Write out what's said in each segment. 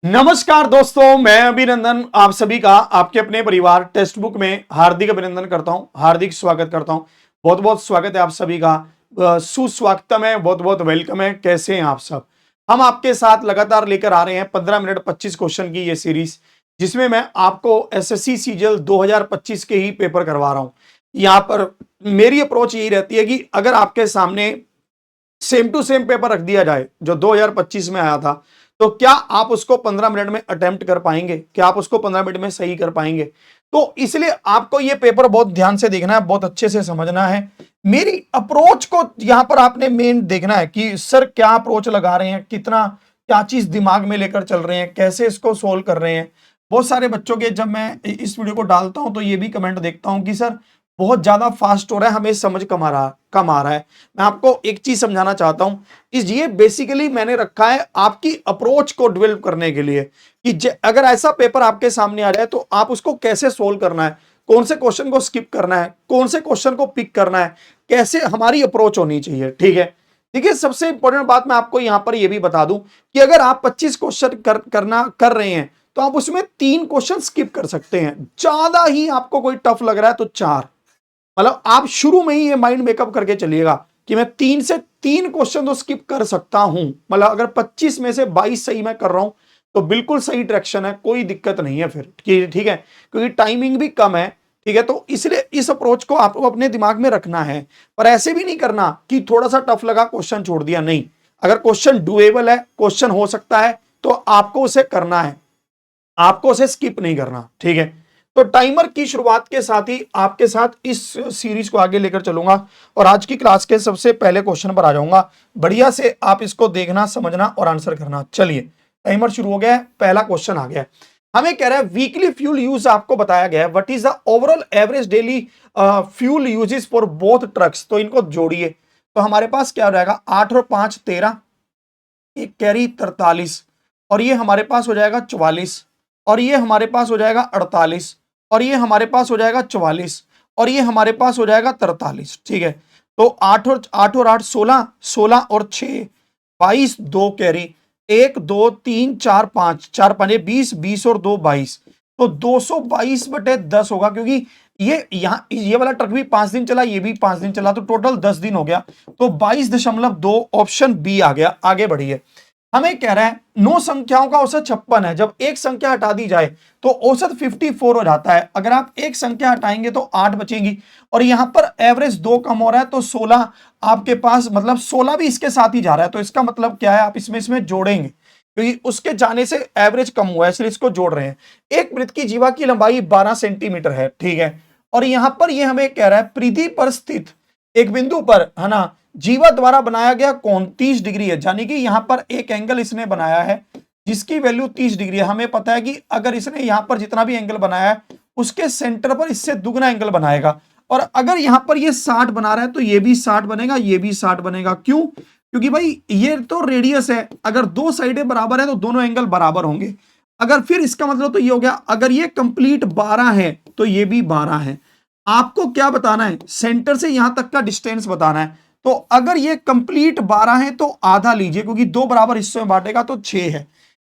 नमस्कार दोस्तों, मैं अभिनंदन आप सभी का आपके अपने परिवार टेक्स्ट बुक में हार्दिक अभिनंदन करता हूं, हार्दिक स्वागत करता हूं। बहुत बहुत स्वागत है आप सभी का। सुस्वागतम है, बहुत बहुत वेलकम है। कैसे हैं आप सब? हम आपके साथ लगातार लेकर आ रहे हैं 15 मिनट 25 क्वेश्चन की ये सीरीज, जिसमें मैं आपको एसएससी सीजीएल 2025 के ही पेपर करवा रहा हूं। यहां पर मेरी अप्रोच यही रहती है कि अगर आपके सामने सेम टू सेम पेपर रख दिया जाए जो 2025 में आया था, तो क्या आप उसको 15 मिनट में अटेम्प्ट कर पाएंगे? क्या आप उसको 15 मिनट में सही कर पाएंगे? तो इसलिए आपको ये पेपर बहुत ध्यान से देखना है, बहुत अच्छे से समझना है। मेरी अप्रोच को यहां पर आपने मेन देखना है कि सर क्या अप्रोच लगा रहे हैं, कितना क्या चीज दिमाग में लेकर चल रहे हैं, कैसे इसको सोल्व कर रहे हैं। बहुत सारे बच्चों के जब मैं इस वीडियो को डालता हूं तो ये भी कमेंट देखता हूं कि सर बहुत ज्यादा फास्ट हो रहा है, हमें समझ कम आ रहा है। मैं आपको एक चीज समझाना चाहता हूं, इस ये बेसिकली मैंने रखा है आपकी अप्रोच को डेवलप करने के लिए कि अगर ऐसा पेपर आपके सामने आ जाए तो आप उसको कैसे सोल्व करना है, कौन से क्वेश्चन को स्किप करना है, कौन से क्वेश्चन को पिक करना है, कैसे हमारी अप्रोच होनी चाहिए। ठीक है, देखिए सबसे इंपॉर्टेंट बात मैं आपको यहां पर यह भी बता दूं कि अगर आप 25 क्वेश्चन कर रहे हैं तो आप उसमें 3 क्वेश्चन स्किप कर सकते हैं। ज्यादा ही आपको कोई टफ लग रहा है तो 4, मतलब आप शुरू में ही ये माइंड मेकअप करके चलिएगा कि मैं 3 से 3 क्वेश्चन तो स्किप कर सकता हूं। मतलब अगर 25 में से 22 सही मैं कर रहा हूं तो बिल्कुल सही ट्रैक्शन है, कोई दिक्कत नहीं है फिर। ठीक है, क्योंकि टाइमिंग भी कम है। ठीक है, तो इसलिए इस अप्रोच को आपको अपने दिमाग में रखना है, पर ऐसे भी नहीं करना कि थोड़ा सा टफ लगा क्वेश्चन छोड़ दिया। नहीं, अगर क्वेश्चन डुएबल है, क्वेश्चन हो सकता है, तो आपको उसे करना है, आपको उसे स्किप नहीं करना। ठीक है, तो टाइमर की शुरुआत के साथ ही आपके साथ इस सीरीज को आगे लेकर चलूंगा और आज की क्लास के सबसे पहले क्वेश्चन पर आ जाऊंगा। बढ़िया से आप इसको देखना, समझना और आंसर करना। चलिए, टाइमर शुरू हो गया है, पहला क्वेश्चन आ गया है। हमें कह रहा है वीकली फ्यूल यूज आपको बताया गया है, what is the overall average daily fuel uses for both trucks. तो इनको जोड़िए तो हमारे पास क्या हो जाएगा, 8 और 5 13, एक कैरी 43, और ये हमारे पास हो जाएगा 44, और ये हमारे पास हो जाएगा 48, और ये हमारे पास हो जाएगा 44, और ये हमारे पास हो जाएगा 43। ठीक है, तो 8 और 8 16, 16 और 6 22, 2 कैरी, 1 2 3 4 5, 4 5 20, 20 और 2 22, तो 222/10 होगा, क्योंकि ये वाला ट्रक भी 5 दिन चला, ये भी 5 दिन चला, तो टोटल 10 दिन हो गया। तो 22.2 ऑप्शन बी आ गया। आगे बढ़िए, हमें कह रहा है 9 संख्याओं का औसत 56 है, जब एक संख्या हटा दी जाए तो औसत 54 हो जाता है। अगर आप एक संख्या हटाएंगे तो 8 बचेंगी, और यहां पर एवरेज 2 कम हो रहा है तो 16 आपके पास, मतलब 16 भी इसके साथ ही जा रहा है। तो इसका मतलब क्या है, आप इसमें जोड़ेंगे क्योंकि उसके जाने से एवरेज कम हुआ है, इसलिए इसको जोड़ रहे हैं। एक वृत्त की जीवा की लंबाई 12 सेंटीमीटर है। ठीक है, और यहां पर ये हमें कह रहा है पृथ्वी पर स्थित एक बिंदु पर, है ना, जीवा द्वारा बनाया गया कोण 30 डिग्री है। यानी कि यहां पर एक एंगल इसने बनाया है जिसकी वैल्यू 30 डिग्री है। हमें पता है कि अगर इसने यहां पर जितना भी एंगल बनाया है उसके सेंटर पर इससे दुगना एंगल बनाएगा, और अगर यहां पर ये 60 बना रहा है तो ये भी 60 बनेगा, ये भी 60 बनेगा। क्यों? क्योंकि भाई ये तो रेडियस है, अगर दो साइडें बराबर है तो दोनों एंगल बराबर होंगे। अगर फिर इसका मतलब तो ये हो गया, अगर ये कंप्लीट 12 है तो ये भी 12 है। आपको क्या बताना है, सेंटर से यहां तक का डिस्टेंस बताना है। तो अगर ये कंप्लीट 12 है तो आधा लीजिए, क्योंकि 2 बराबर हिस्सों में बांटेगा तो 6 है।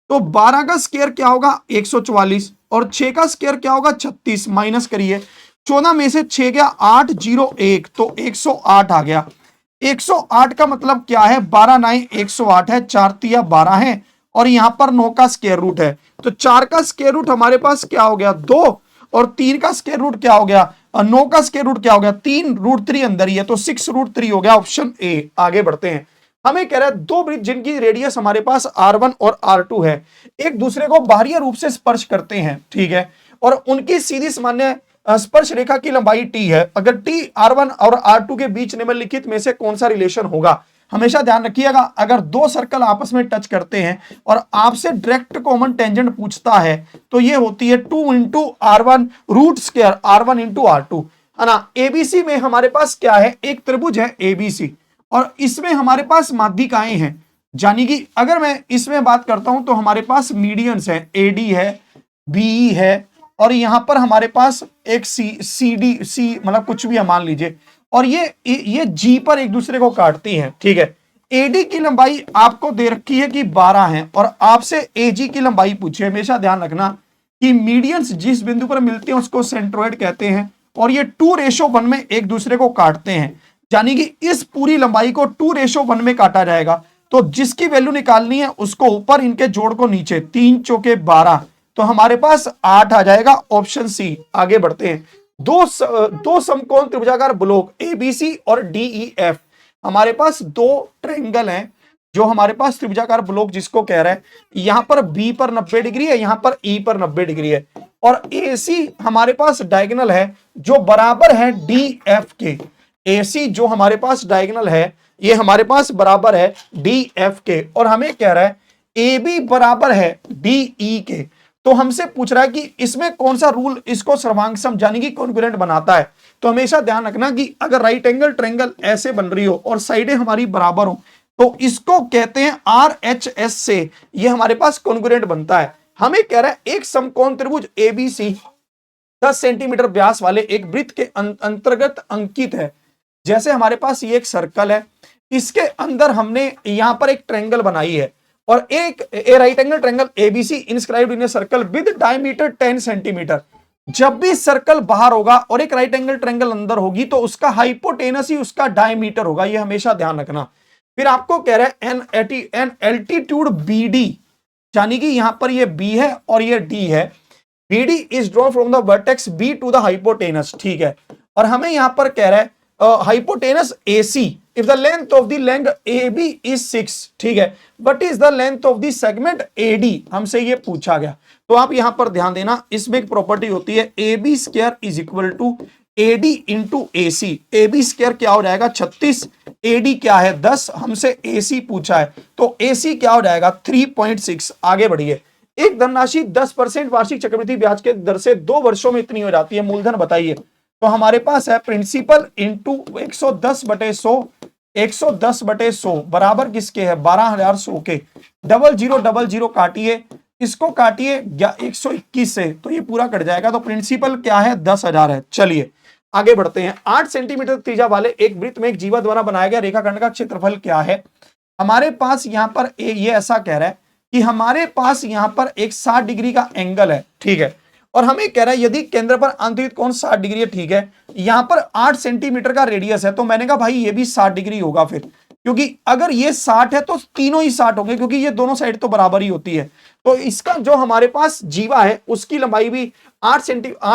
तो 12 का स्क्वायर क्या होगा, 144, और 6 का स्क्वायर क्या होगा, 36। माइनस करिए, 14 में से 6 गया 8, 0 1, तो 108 आ गया। 108 का मतलब क्या है, 12 9 108 है, 4 तिया 12 है, और यहां पर 9 का स्क्वायर रूट है। तो 4 का स्क्वायर रूट हमारे पास क्या हो गया, 2, और 3 का स्क्वायर रूट क्या हो गया, 9 का स्क्वायर रूट क्या हो गया, 3 √3 अंदर ही है, तो 6 √3 हो गया। Option A. आगे बढ़ते हैं, हमें कह रहा है दो वृत्त जिनकी रेडियस हमारे पास R1 और R2 है, एक दूसरे को बाहरी रूप से स्पर्श करते हैं। ठीक है, और उनकी सीधी सामान्य स्पर्श रेखा की लंबाई t है। अगर t R1 और R2 के बीच निम्नलिखित में से कौन सा रिलेशन होगा। हमेशा ध्यान रखिएगा, अगर दो सर्कल आपस में टच करते हैं और आपसे डायरेक्ट कॉमन टेंजेंट पूछता है तो ये होती है 2 into R1 root square R1 into R2, है ना। एबीसी में हमारे पास क्या है, एक त्रिभुज है एबीसी, और इसमें हमारे पास माध्यिकाएं हैं। यानी कि अगर मैं इसमें बात करता हूं तो हमारे पास मीडियंस है, एडी है, बीई है, और यहां पर हमारे पास एक सी डी सी, मतलब कुछ भी मान लीजिए, और ये जी पर एक दूसरे को काटती हैं। ठीक है, एडी की लंबाई आपको दे रखी है कि 12 है और आपसे एजी की लंबाई पूछी है। हमेशा ध्यान रखना कि मीडियंस जिस बिंदु पर मिलते हैं उसको सेंट्रोइड कहते हैं और ये 2:1 में एक दूसरे को काटते हैं, यानी कि इस पूरी लंबाई को 2:1 में काटा जाएगा। तो जिसकी वैल्यू निकालनी है उसको ऊपर, इनके जोड़ को नीचे, 3 चौके 12, तो हमारे पास 8 आ जाएगा, ऑप्शन सी। आगे बढ़ते हैं। दो समकोण त्रिभुजाकार ब्लॉक एबीसी और डीईएफ, हमारे पास दो ट्रायंगल हैं जो हमारे पास त्रिभुजाकार ब्लॉक जिसको कह रहा है, यहां पर बी पर 90 डिग्री है, यहां पर ई पर 90 डिग्री है और एसी हमारे पास डायगोनल है जो बराबर है डीएफ के। एसी जो हमारे पास डायगोनल है ये हमारे पास बराबर है डीएफ के और हमें कह रहा है ए बी बराबर है डीई के। तो हमसे पूछ रहा है कि इसमें कौन सा रूल इसको सर्वांग सम यानी कि कॉन्ग्रुएंट बनाता है। तो हमेशा ध्यान रखना कि अगर राइट एंगल ट्रायंगल ऐसे बन रही हो और साइडें हमारी बराबर हो तो इसको कहते हैं आरएचएस से ये हमारे पास कॉन्ग्रुएंट बनता है। हमें कह रहा है एक समकोण त्रिभुज एबीसी 10 सेंटीमीटर व्यास वाले एक वृत्त के अंतर्गत अंकित है। जैसे हमारे पास ये एक सर्कल है, इसके अंदर हमने यहां पर एक ट्रायंगल बनाई है और एक right angle triangle ABC inscribed in a circle with diameter 10 centimetre. जब भी सर्कल बाहर होगा और एक राइट एंगल ट्रायंगल अंदर होगी तो उसका हाइपोटेनस ही उसका डायमीटर होगा, ये हमेशा ध्यान रखना। फिर आपको कह रहा है एन एल्टीट्यूड बीडी, यानी कि यहां पर ये बी है और ये डी है। BD is drawn from the vertex B to the hypotenuse, ठीक है। और हमें यहां पर कह रहा है hypotenuse AC if the length of the length AB is 6, ठीक है, what is the length of the segment AD, हमसे ये पूछा गया। तो आप यहां पर ध्यान देना, इसमें एक प्रॉपर्टी होती है AB square is equal to AD into AC। AB square क्या हो जाएगा 36, AD क्या है 10, हमसे AC पूछा है तो AC क्या हो जाएगा 3.6। आगे बढ़िए। एक धनराशि 10% वार्षिक चक्रवृद्धि ब्याज के दर से 2 वर्षों में इतनी हो जाती है, मूलधन बताइए। तो हमारे पास है प्रिंसिपल इंटू 110/100, 110/100 बराबर किसके है 12,100 के। 0000 काटिए, इसको काटिए 121 से तो ये पूरा कट जाएगा। तो प्रिंसिपल क्या है 10,000 है। चलिए आगे बढ़ते हैं। 8 सेंटीमीटर त्रिज्या वाले एक वृत्त में एक जीवा द्वारा बनाया गया रेखाखंड का क्षेत्रफल क्या है। हमारे पास यहां पर ये ऐसा कह रहा है कि हमारे पास यहां पर एक 60 डिग्री का एंगल है, ठीक है, और हमें कह रहा है यदि केंद्र पर अंतरित कोण 60 डिग्री है, ठीक है, यहां पर 8 सेंटीमीटर का रेडियस है। तो मैंने कहा भाई ये भी 60 डिग्री होगा फिर, क्योंकि अगर ये 60 है तो तीनों ही 60 होंगे क्योंकि ये दोनों साइड तो बराबर ही होती है। तो इसका जो हमारे पास जीवा है उसकी लंबाई भी 8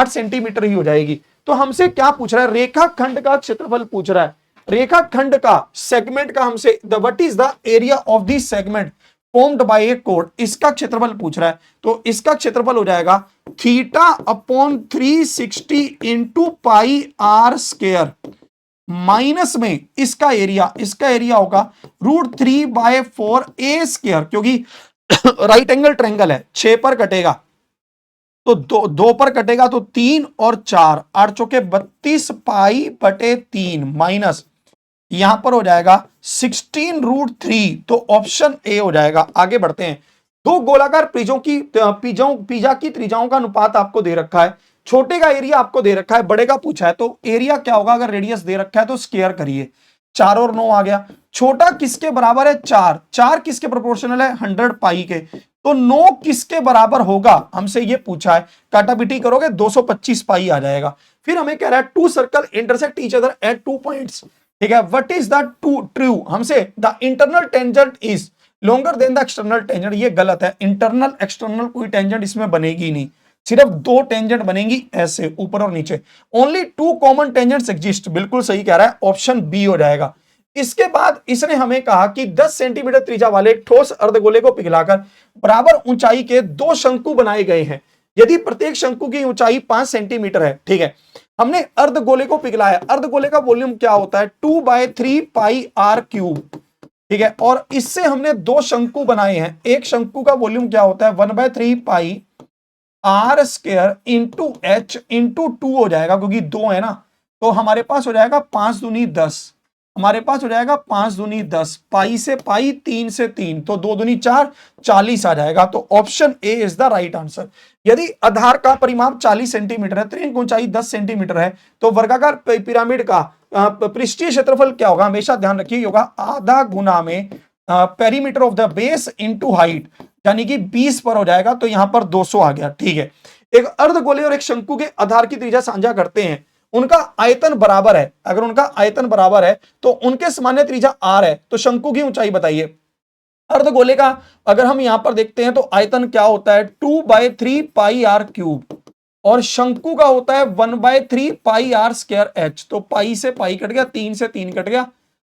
सेंटीमीटर ही हो जाएगी। तो हमसे क्या पूछ रहा है, रेखाखंड का क्षेत्रफल पूछ रहा है। रेखाखंड का सेगमेंट का हमसे what is the area of this segment formed by A code, इसका क्षेत्रफल पूछ रहा है। तो इसका क्षेत्रफल हो जाएगा θ/360 into pi r square minus में इसका एरिया होगा √3/4 ए स्क्वायर, क्योंकि राइट एंगल ट्रायंगल है, 6 पर कटेगा तो 2 पर कटेगा तो 3 और 4, 8 चौके 32 π/3 माइनस यहां पर हो जाएगा 16√3, तो ऑप्शन ए हो जाएगा। आगे बढ़ते हैं। दो गोलाकार पिज्जों की पिज्जा की त्रिज्याओं का अनुपात आपको दे रखा है। छोटे का एरिया आपको दे रखा है, बड़े का पूछा है, तो एरिया क्या होगा अगर रेडियस दे रखा है तो स्क्वायर करिए। 4 और 9 आ गया। छोटा किसके बराबर है 4, 4 किसके प्रोपोर्शनल है 100 पाई के, तो 9 किसके बराबर होगा हमसे ये पूछा है। काटापीटी करोगे 225 पाई आ जाएगा। फिर हमें कह रहा है 2 circle intersect each other at 2 points, ठीक है, व्हाट इज द ट्रू, हमसे the internal tangent is longer than the external tangent. ये गलत है, इंटरनल एक्सटर्नल कोई टेंजेंट इसमें बनेगी नहीं, सिर्फ 2 टेंजेंट बनेंगी ऐसे ऊपर और नीचे। ओनली 2 कॉमन टेंजेंट्स एग्जिस्ट, बिल्कुल सही कह रहा है, ऑप्शन बी हो जाएगा। इसके बाद इसने हमें कहा कि 10 सेंटीमीटर त्रिज्या वाले ठोस अर्धगोले को पिघलाकर बराबर ऊंचाई के 2 शंकु बनाए गए हैं। यदि प्रत्येक शंकु की ऊंचाई 5 सेंटीमीटर है, ठीक है, हमने अर्धगोले को पिघलाया। अर्धगोले का वॉल्यूम क्या होता है 2/3 पाई आर क्यूब, ठीक है, और इससे हमने 2 शंकु बनाए हैं। एक शंकु का वॉल्यूम क्या होता है 1/3 pi r square into h into 2 हो जाएगा, क्योंकि 2 है ना, तो हमारे पास हो जाएगा 5 दूनी 10, हमारे पास हो जाएगा 5 दूनी 10, पाई से पाई, 3 से 3, तो 2 दूनी 4, 40 आ जाएगा। तो option A is the right answer. यदि आधार का परिमाप 40 सेंटीमीटर है, त्रिकोण की ऊंचाई 10 सेंटीमीटर है, तो वर्गाकार पिरामिड का पृष्ठीय क्षेत्रफल क्या होगा? हमेशा ध्यान रखिए, होगा आधा गुना में perimeter of the base into height, यानी कि 20 पर हो जाएगा, तो यहां पर 200 आ गया। ठीक है, एक अर्धगोले और एक शंकु के आधार की त्रिज्या साझा करते हैं, उनका आयतन बराबर है। अगर उनका आयतन बराबर है तो उनके सामान्य त्रिज्या r है, तो शंकु की ऊंचाई बताइए। अर्धगोले का अगर हम यहां पर देखते हैं तो आयतन क्या होता है? 2/3 पाई आर क्यूब, और शंकु का होता है 1/3 पाई आर स्क्वायर एच। तो पाई से पाई कट गया, 3 से 3 कट गया,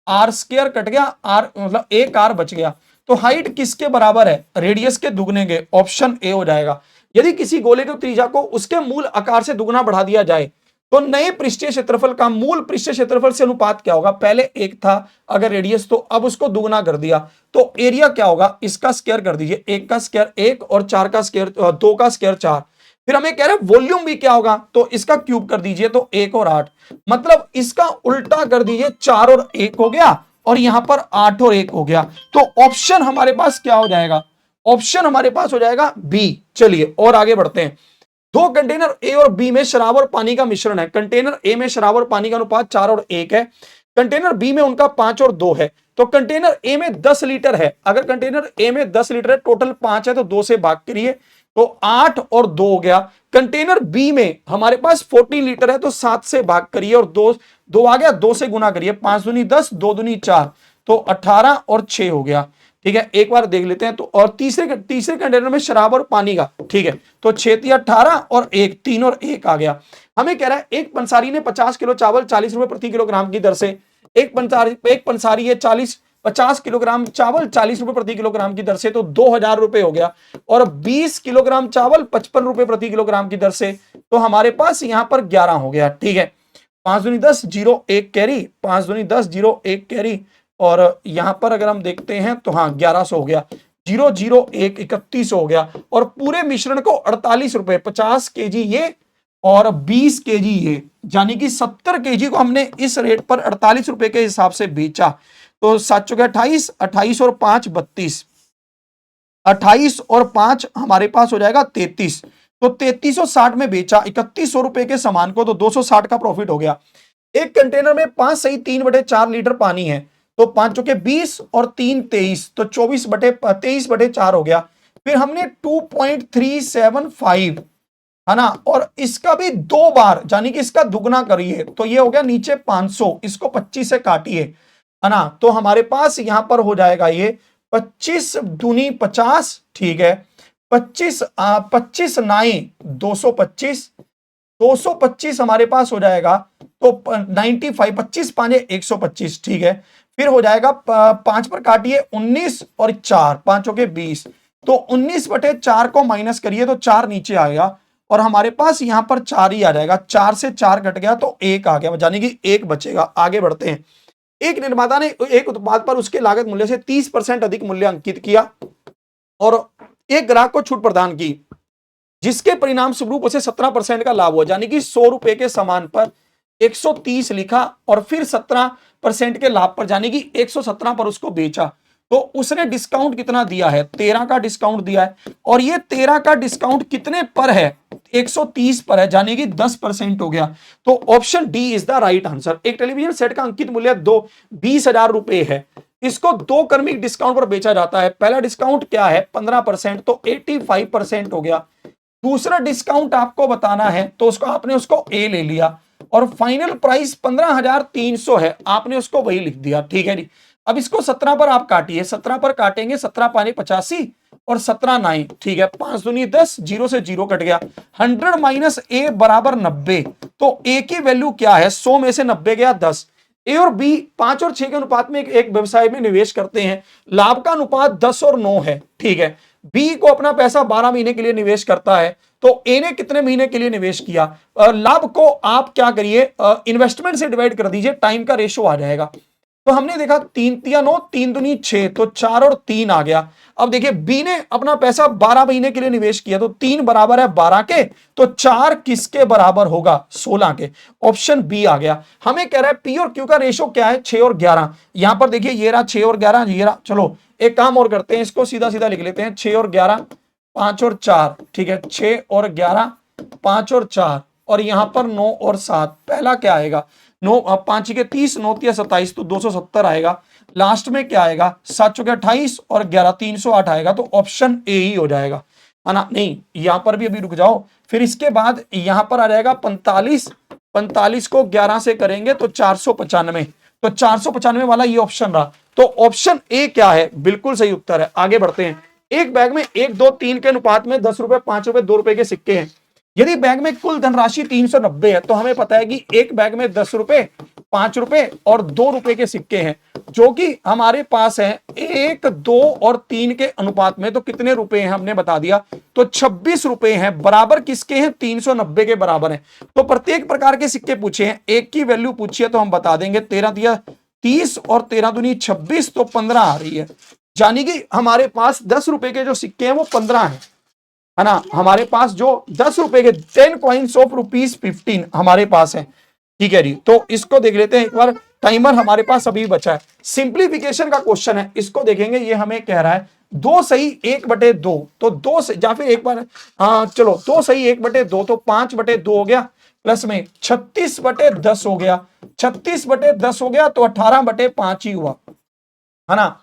आर स्क्वायर कट गया, आर मतलब एक आर बच गया। तो हाइट किसके बराबर है? रेडियस के दुगने के। ऑप्शन ए हो जाएगा। यदि किसी गोले की त्रिज्या को उसके मूल आकार से दुगना बढ़ा दिया जाए तो नए पृष्ठीय क्षेत्रफल का मूल पृष्ठीय क्षेत्रफल से अनुपात क्या होगा? पहले एक था अगर रेडियस, तो अब उसको दुगना कर दिया, तो एरिया क्या होगा? इसका स्क्वायर कर दीजिए, एक का स्क्वायर एक और चार का स्क्वायर दो का स्क्वायर चार। फिर हमें कह रहे हैं वॉल्यूम भी क्या होगा? तो इसका क्यूब कर दीजिए, तो 1 और 8, मतलब इसका उल्टा कर दीजिए, 4 और 1 हो गया, और यहां पर 8 और 1 हो गया। तो ऑप्शन हमारे पास क्या हो जाएगा? ऑप्शन हमारे पास हो जाएगा बी। चलिए और आगे बढ़ते हैं। दो कंटेनर ए और बी में शराब और पानी का मिश्रण है। कंटेनर ए में शराब और पानी का अनुपात 4 और 1 है, कंटेनर बी में उनका 5 और 2 है। तो कंटेनर ए में 10 लीटर है, अगर कंटेनर ए में 10 लीटर है, टोटल 5 है, तो 2 से भाग करिए, तो 8 और 2 हो गया। कंटेनर बी में हमारे पास 40 लीटर है, तो 7 से भाग करिए, और 2 2 आ गया, 2 से गुना करिए, 5 दूनी 10, 2 दूनी 4, तो 18 और 6 हो गया। ठीक है, एक बार देख लेते हैं। तो और तीसरे कंटेनर में शराब और पानी का, ठीक है, तो 6 18 और 1, 3 और 1 आ गया। हमें कह रहा है एक पंसारी ने 50 किलो चावल 40 रुपए प्रति किलोग्राम की दर से, एक पंसारी है 50 किलोग्राम चावल 40 रुपए प्रति किलोग्राम की दर से, तो 2000 रुपए हो गया। और 20 किलोग्राम चावल 55 रुपए प्रति किलोग्राम की दर से, तो हमारे पास यहां पर 11 हो गया। ठीक है, 5 दूनी 10, 0 1 कैरी, 5 दूनी 10, 0 1 कैरी, और यहां पर अगर हम देखते हैं तो हाँ 1100 हो गया, 0 0 1 31 हो गया। और पूरे मिश्रण को 48 रुपए, 50 केजी ये और 20 केजी ये, यानी कि 70 केजी को हमने इस रेट पर 48 रुपए के हिसाब से बेचा। तो 7 चुके 28, 28 और 5 32, 28 और 5 हमारे पास हो जाएगा 33, तो 3360 में बेचा 3100 रुपए के सामान को, तो 260 का प्रॉफिट हो गया। एक कंटेनर में 5 सही 3/4 लीटर पानी है, तो 5 चौके 20 और 3 23, तो 23/4 हो गया। फिर हमने 2.375 है ना, और इसका भी 2 बार, यानी कि इसका दुगना करिए, तो ये हो गया नीचे 500, इसको 25 से काटिए, है ना, तो हमारे पास यहां पर हो जाएगा ये 25 दूनी 50, ठीक है, 25 नाई 225, 225 हमारे पास हो जाएगा, तो 95, 25 पांचे 125, ठीक है। फिर हो जाएगा 5 पर काटिए 19 और 4, 5 के 20, तो 19/4 को माइनस करिए, तो 4 नीचे आएगा, और हमारे पास यहां पर 4 ही आ जाएगा, 4 से 4 कट गया, तो 1 आ गया, यानी कि 1 बचेगा। आगे बढ़ते हैं। एक निर्माता ने एक उत्पाद पर उसके लागत मूल्य से 30% अधिक मूल्य अंकित किया और एक ग्राहक को छूट प्रदान की, जिसके परिणाम स्वरूप उसे 17% का लाभ हुआ, यानी कि 100 रुपए के सामान पर 130 लिखा और फिर 17% के लाभ पर, यानी कि 117 पर उसको बेचा। तो उसने डिस्काउंट कितना दिया है? 13 का डिस्काउंट दिया है, और ये 13 का डिस्काउंट कितने पर है? 130 पर है, यानी कि 10% हो गया। तो option D is the right answer. एक टेलीविजन सेट का अंकित मूल्य 20,000 रुपए है, इसको 2 क्रमिक डिस्काउंट पर बेचा जाता है। पहला डिस्काउंट क्या है? 15%, तो 85% हो गया। दूसरा डिस्काउंट आपको बताना है, तो उसको आपने उसको ए ले लिया, और फाइनल प्राइस 15,300 है, आपने उसको वही लिख दिया। ठीक है जी। अब इसको 17 पर आप काटिए, 17 पर काटेंगे, 17 पानी 85 और 17 9, ठीक है, 5 दूनी 10, 0 से 0 कट गया, 100 माइनस ए बराबर 90। तो ए की वैल्यू क्या है? 100 में से 90 गया 10। ए और बी 5 और 6 के अनुपात में एक व्यवसाय में निवेश करते हैं, लाभ का अनुपात 10 और 9 है, ठीक है। बी को अपना पैसा 12 महीने के लिए निवेश करता है, तो ए ने कितने महीने के लिए निवेश किया? लाभ को आप क्या करिए, इन्वेस्टमेंट से डिवाइड कर दीजिए, टाइम का रेशो आ जाएगा। तो हमने देखा 3 तिया 9, 3 दूनी 6, तो 4 और 3 आ गया। अब देखिए बी ने अपना पैसा 12 महीने के लिए निवेश किया, तो 3 बराबर है 12 के, तो 4 किसके बराबर होगा? 16 के। ऑप्शन बी आ गया। हमें कह रहा है पी और क्यू का रेशो क्या है? 6 और 11। यहां पर देखिए ये रहा 6 और 11, ये रहा। चलो एक काम और करते हैं, इसको सीधा सीधा लिख लेते हैं। 6 और 11, 5 और 4, ठीक है। 6 और 11, 5 और 4, और यहां पर 9 और 7। पहला क्या आएगा? 9, 5 के 30, 9 तिया 27, तो 270 आएगा। लास्ट में क्या आएगा? 7 चौके 28 और 11, 308 आएगा। तो ऑप्शन ए ही हो जाएगा, है ना? नहीं, यहां पर भी अभी रुक जाओ। फिर इसके बाद यहां पर आ जाएगा 45, 45 को 11 से करेंगे तो 495, तो 495 वाला ये ऑप्शन रहा। तो ऑप्शन ए क्या है? बिल्कुल सही उत्तर है। आगे बढ़ते हैं। एक बैग में 1, 2, 3 के अनुपात में 10 रुपए, 5 रुपए, 2 रुपए के सिक्के हैं। यदि बैग में कुल धनराशि 390 है, तो हमें पता है कि एक बैग में 10 रुपए, 5 रुपए और 2 रुपए के सिक्के हैं, जो कि हमारे पास है 1, 2 और 3 के अनुपात में। तो कितने रुपए हैं हमने बता दिया, तो 26 रुपए हैं। बराबर किसके हैं? 390 के बराबर है। तो प्रत्येक प्रकार के सिक्के पूछे हैं, एक की वैल्यू पूछी है तो हम बता देंगे। 13 दिया 30 और 13 दूनी 26, तो 15 आ रही है। यानी कि हमारे पास 10 रुपए के जो सिक्के हैं वो 15 है ना? हमारे पास जो 10 रुपए के 10 कॉइन्स ऑफ ₹15 हमारे पास है, ठीक है जी। तो इसको देख लेते हैं एक बार। टाइमर हमारे पास अभी बचा है। सिंप्लीफिकेशन का क्वेश्चन है, इसको देखेंगे। ये हमें कह रहा है 2 सही 1/2, तो 2 से या फिर एक बार चलो 2 सही 1/2, तो 5/2 हो गया, प्लस में 36/10 हो गया। 36/10 हो गया तो 18/5 ही हुआ, है ना?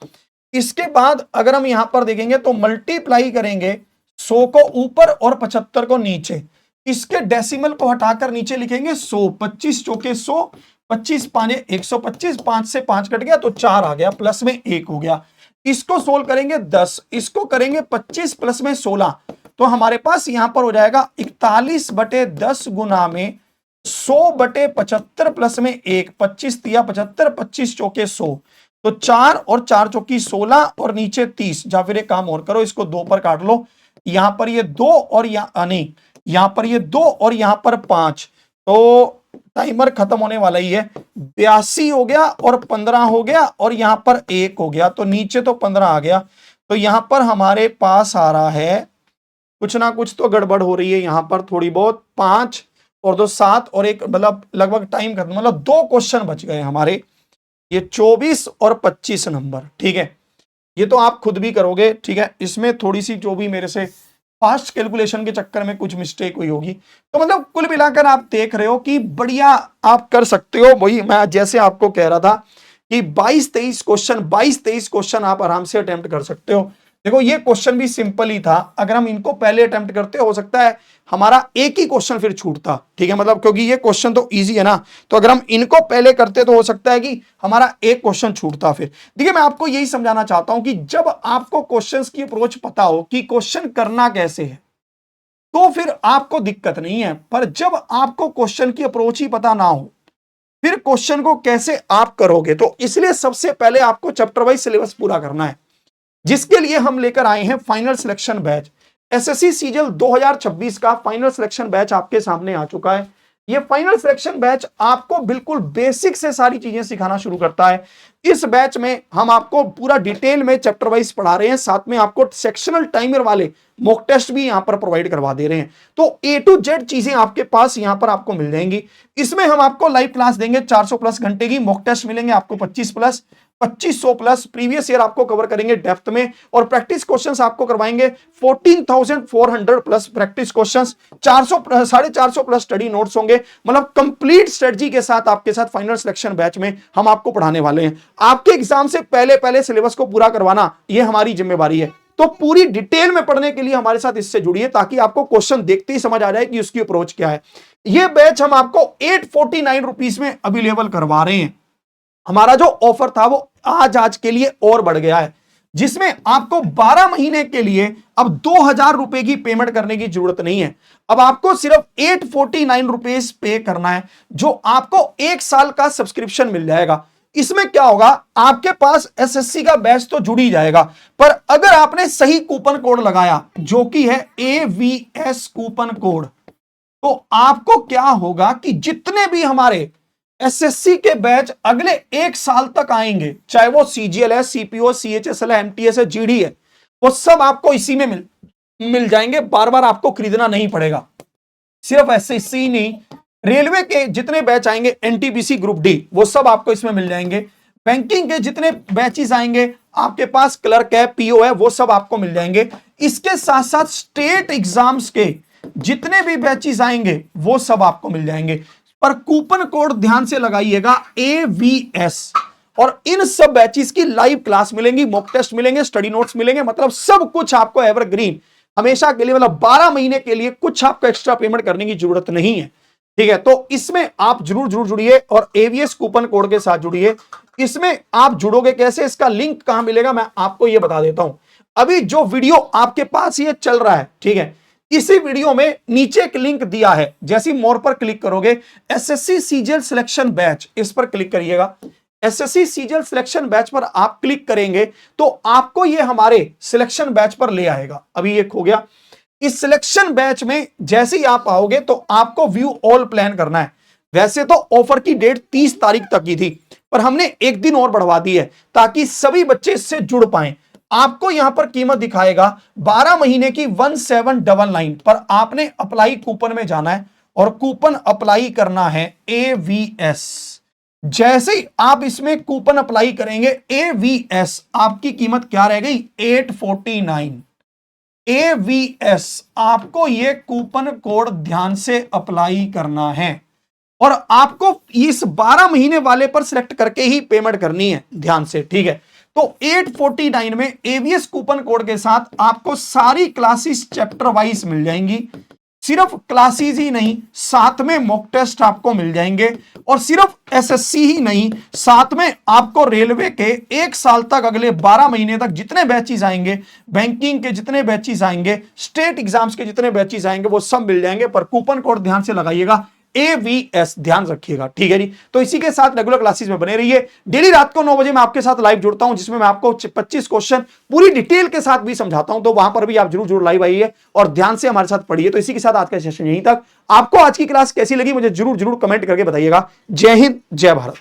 इसके बाद अगर हम यहां पर देखेंगे तो मल्टीप्लाई करेंगे 100 को ऊपर और 75 को नीचे। इसके डेसिमल को हटाकर नीचे लिखेंगे 100। 25 चौके 100, 25 पाने 125, 5 से 5 कट गया तो 4 आ गया, प्लस में 1 हो गया। इसको सोल्व करेंगे 10, इसको करेंगे 25 प्लस में 16, तो हमारे पास यहां पर हो जाएगा 41/10 गुना में 100/75 प्लस में 1, 25 तिया 75, 25 चौके 100, तो 4 और 4 चौकी 16 और नीचे 30। या फिर एक काम और करो, इसको 2 पर काट लो। यहां पर ये 2 और नहीं, यहां पर ये 2 और यहां पर 5, तो टाइमर खत्म होने वाला ही है। 82 हो गया और 15 हो गया और यहां पर 1 हो गया, तो नीचे तो 15 आ गया। तो यहां पर हमारे पास आ रहा है, कुछ ना कुछ तो गड़बड़ हो रही है यहां पर थोड़ी बहुत। 5 और 2 7 और 1, मतलब लगभग टाइम खत्म, मतलब 2 क्वेश्चन बच गए हमारे। ये 24 और 25 नंबर, ठीक है। ये तो आप खुद भी करोगे, ठीक है। इसमें थोड़ी सी जो भी मेरे से फास्ट कैलकुलेशन के चक्कर में कुछ मिस्टेक हुई होगी, तो मतलब कुल मिलाकर आप देख रहे हो कि बढ़िया आप कर सकते हो। वही मैं जैसे आपको कह रहा था कि 22-23 क्वेश्चन आप आराम से अटेम्प्ट कर सकते हो। देखो ये क्वेश्चन भी सिंपल ही था, अगर हम इनको पहले अटेम्प्ट करते हो सकता है हमारा एक ही क्वेश्चन फिर छूटता, ठीक है। मतलब क्योंकि ये क्वेश्चन तो इजी है ना, तो अगर हम इनको पहले करते तो हो सकता है कि हमारा एक क्वेश्चन छूटता। फिर देखिए मैं आपको यही समझाना चाहता हूं कि जब आपको क्वेश्चंस की अप्रोच पता हो कि क्वेश्चन करना कैसे है, तो फिर आपको दिक्कत नहीं है। पर जब आपको क्वेश्चन की अप्रोच ही पता ना हो, फिर क्वेश्चन को कैसे आप करोगे। तो इसलिए सबसे पहले आपको चैप्टर वाइज सिलेबस पूरा करना है, जिसके लिए हम लेकर आए हैं final selection batch. SSC CGL 2026 का फाइनल सिलेक्शन बैच आपके सामने आ चुका है। ये फाइनल सिलेक्शन बैच आपको बिल्कुल बेसिक से सारी चीजें सिखाना शुरू करता है। इस बैच में हम आपको पूरा डिटेल में चैप्टर वाइज पढ़ा रहे हैं, साथ में आपको सेक्शनल टाइमर वाले मॉक टेस्ट भी यहां पर प्रोवाइड करवा दे रहे हैं। तो ए टू जेड चीजें आपके पास यहां पर आपको मिल जाएंगी। इसमें हम आपको लाइव क्लास देंगे 400 प्लस घंटे की, मॉक टेस्ट मिलेंगे आपको 25 प्लस, 2500 प्लस प्रीवियस ईयर आपको कवर करेंगे डेप्थ में, और प्रैक्टिस क्वेश्चंस आपको करवाएंगे 14,400 plus practice questions, 450 plus study notes होंगे। मतलब कंप्लीट स्ट्रेटजी के साथ आपके साथ फाइनल सिलेक्शन बैच में हम आपको पढ़ाने वाले हैं। आपके एग्जाम से पहले पहले सिलेबस को पूरा करवाना ये हमारी जिम्मेवारी है। तो पूरी डिटेल में पढ़ने के लिए हमारे साथ इससे जुड़िए, ताकि आपको क्वेश्चन देखते ही समझ आ जाए कि उसकी अप्रोच क्या है। यह बैच हम आपको 849 रुपीस में अवेलेबल करवा रहे हैं। हमारा जो ऑफर था वो आज के लिए और बढ़ गया है, जिसमें आपको 12 महीने के लिए अब 2000 रुपए की पेमेंट करने की जरूरत नहीं है। अब आपको सिर्फ 849 रुपीस पे करना है, जो आपको 1 साल का सब्सक्रिप्शन मिल जाएगा। इसमें क्या होगा, आपके पास एसएससी का बैच तो जुड़ ही जाएगा, पर अगर आपने सही कूपन कोड लगाया जो कि है AVS कूपन कोड, तो आपको क्या होगा कि जितने भी हमारे एसएससी के बैच अगले 1 साल तक आएंगे, चाहे वो सीजीएल है, सीपीओ, सीएचएसएल है, एमटीएस है, जीडी है, वो सब आपको इसी में मिल जाएंगे। बार बार आपको खरीदना नहीं पड़ेगा। सिर्फ एसएससी नहीं, रेलवे के जितने बैच आएंगे, एनटीपीसी ग्रुप डी, वो सब आपको इसमें मिल जाएंगे। बैंकिंग के जितने बैचेस आएंगे, आपके पास क्लर्क है, पीओ है, वो सब आपको मिल जाएंगे। इसके साथ साथ स्टेट एग्जाम्स के जितने भी बैचेस आएंगे वो सब आपको मिल जाएंगे। पर कूपन कोड ध्यान से लगाइएगा, AVS, और इन सब बैचेस की लाइव क्लास मिलेंगी, मॉक टेस्ट मिलेंगे, स्टडी नोट्स मिलेंगे, मतलब सब कुछ आपको एवरग्रीन हमेशा के लिए, मतलब 12 महीने के लिए कुछ आपको एक्स्ट्रा पेमेंट करने की जरूरत नहीं है। ठीक है, तो इसमें आप जरूर जुड़िए और AVS कूपन कोड के साथ जुड़िए। इसमें आप जुड़ोगे कैसे, इसका लिंक कहां मिलेगा, मैं आपको यह बता देता हूं। अभी जो वीडियो आपके पास ये चल रहा है, ठीक है, इसी वीडियो में नीचे एक लिंक दिया है, जैसे मोर पर क्लिक करोगे, एसएससी सीजीएल सिलेक्शन बैच, इस पर क्लिक करिएगा। एसएससी सीजीएल सिलेक्शन बैच पर आप क्लिक करेंगे तो आपको ये हमारे सिलेक्शन बैच पर ले आएगा। अभी ये हो गया। इस सिलेक्शन बैच में जैसे ही आप आओगे तो आपको व्यू ऑल प्लान करना है। वैसे तो ऑफर की डेट 30 तारीख तक की थी, पर हमने एक दिन और बढ़वा दी है ताकि सभी बच्चे इससे जुड़ पाएं। आपको यहां पर कीमत दिखाएगा 12 महीने की 1799, पर आपने अप्लाई कूपन में जाना है और कूपन अप्लाई करना है AVS। जैसे ही आप इसमें कूपन अप्लाई करेंगे AVS, आपकी कीमत क्या रह गई, 849। AVS, आपको ये कूपन कोड ध्यान से अप्लाई करना है और आपको इस 12 महीने वाले पर सिलेक्ट करके ही पेमेंट करनी है, ध्यान से, ठीक है। तो 849 में AVS कूपन कोड के साथ आपको सारी क्लासेस चैप्टर वाइज मिल जाएंगी। सिर्फ क्लासेस ही नहीं, साथ में मॉक टेस्ट आपको मिल जाएंगे, और सिर्फ एसएससी ही नहीं, साथ में आपको रेलवे के 1 साल तक, अगले 12 महीने तक जितने बैचेस आएंगे, बैंकिंग के जितने बैचेस आएंगे, स्टेट एग्जाम्स के जितने बैचेस आएंगे, वो सब मिल जाएंगे। पर कूपन कोड ध्यान से लगाइएगा, AVS, ध्यान रखिएगा, ठीक है जी। तो इसी के साथ रेगुलर क्लासेस में बने रहिए। डेली रात को 9 बजे मैं आपके साथ लाइव जुड़ता हूं, जिसमें मैं आपको 25 क्वेश्चन पूरी डिटेल के साथ भी समझाता हूं, तो वहां पर भी आप जरूर लाइव आइए और ध्यान से हमारे साथ पढ़िए। तो इसी के साथ आज का सेशन यहीं तक। आपको आज की क्लास कैसी लगी मुझे जरूर कमेंट करके बताइएगा। जय हिंद, जय भारत।